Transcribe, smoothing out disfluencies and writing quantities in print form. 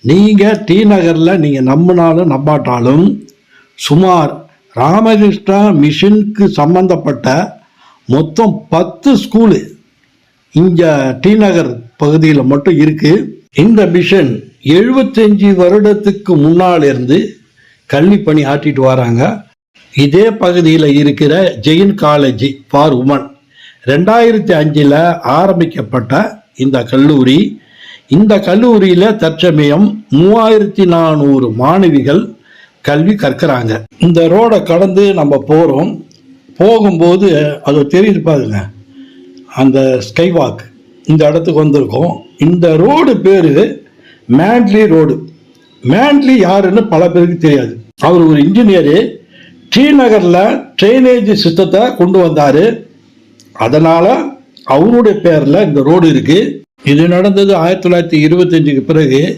நீங்கள் டி நகரில் நீங்கள் நம்பினாலும் நம்பாட்டாலும் சுமார் ராமகிருஷ்ணா மிஷனுக்கு சம்பந்தப்பட்ட மொத்தம் 10 ஸ்கூலு இங்கே டி நகர் பகுதியில் மட்டும் இருக்குது. இந்த மிஷன் 75 வருடத்துக்கு முன்னால் இருந்து கல்வி பணி ஆற்றிட்டு வராங்க. இதே பகுதியில் இருக்கிற ஜெயின் காலேஜ் ஃபார் உமன் 2005 ஆரம்பிக்கப்பட்ட இந்த கல்லூரி. இந்த கல்லூரியில் தற்சமயம் 3400 மாணவிகள் கல்வி கற்கிறாங்க. இந்த ரோடை கடந்து நம்ம போகிறோம். போகும்போது அது தெரியுது பாருங்க, அந்த ஸ்கைவாக் இந்த இடத்துக்கு வந்திருக்கோம். இந்த ரோடு பேர் மேண்ட்லி ரோடு. மேண்ட்லி யாருன்னு பல பேருக்கு தெரியாது. அவர் ஒரு இன்ஜினியரு. டி நகரில் ட்ரைனேஜ் சிஸ்டத்தை கொண்டு வந்தார். அதனால் அவருடைய பேரில் இந்த ரோடு இருக்குது. இது நடந்தது 1925க்கு பிறகு.